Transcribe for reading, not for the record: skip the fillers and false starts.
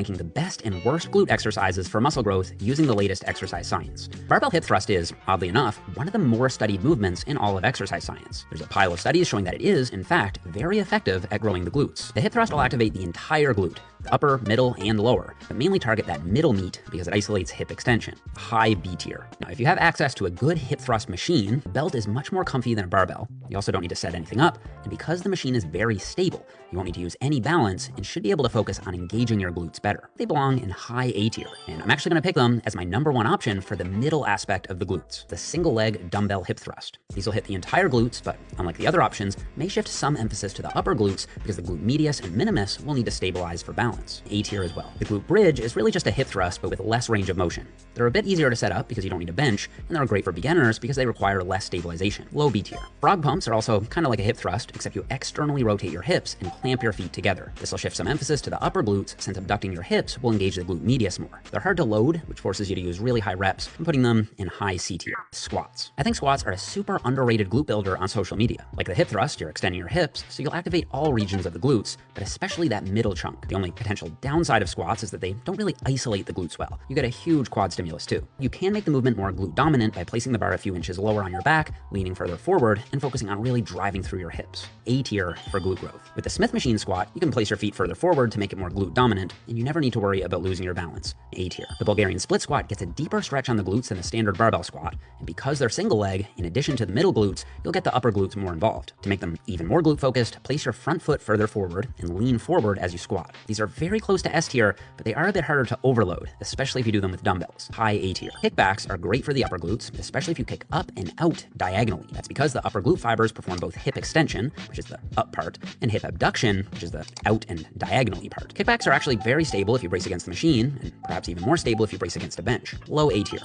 ranking the best and worst glute exercises for muscle growth using the latest exercise science. Barbell hip thrust is, oddly enough, one of the more studied movements in all of exercise science. There's a pile of studies showing that it is, in fact, very effective at growing the glutes. The hip thrust will activate the entire glute, the upper, middle, and lower, but mainly target that middle meat because it isolates hip extension, high B tier. Now, if you have access to a good hip thrust machine, the belt is much more comfy than a barbell. You also don't need to set anything up, and because the machine is very stable, you won't need to use any balance and should be able to focus on engaging your glutes better. They belong in high A tier, and I'm actually gonna pick them as my #1 option for the middle aspect of the glutes, the single leg dumbbell hip thrust. These will hit the entire glutes, but unlike the other options, may shift some emphasis to the upper glutes because the glute medius and minimus will need to stabilize for balance. A tier as well. The glute bridge is really just a hip thrust, but with less range of motion. They're a bit easier to set up because you don't need a bench, and they're great for beginners because they require less stabilization. Low B tier. Frog pumps are also kind of like a hip thrust, except you externally rotate your hips and clamp your feet together. This will shift some emphasis to the upper glutes since abducting your hips will engage the glute medius more. They're hard to load, which forces you to use really high reps, and putting them in high C tier. Squats. I think squats are a super underrated glute builder on social media. Like the hip thrust, you're extending your hips, so you'll activate all regions of the glutes, but especially that middle chunk. The only potential downside of squats is that they don't really isolate the glutes well. You get a huge quad stimulus too. You can make the movement more glute dominant by placing the bar a few inches lower on your back, leaning further forward, and focusing on really driving through your hips. A tier for glute growth. With the Smith machine squat, you can place your feet further forward to make it more glute dominant, and you never need to worry about losing your balance. A tier. The Bulgarian split squat gets a deeper stretch on the glutes than the standard barbell squat, and because they're single leg, in addition to the middle glutes, you'll get the upper glutes more involved. To make them even more glute focused, place your front foot further forward and lean forward as you squat. These are very close to S tier, but they are a bit harder to overload, especially if you do them with dumbbells. High A tier. Kickbacks are great for the upper glutes, especially if you kick up and out diagonally. That's because the upper glute fibers perform both hip extension, which is the up part, and hip abduction, which is the out and diagonally part. Kickbacks are actually very stable if you brace against the machine, and perhaps even more stable if you brace against a bench. Low A tier.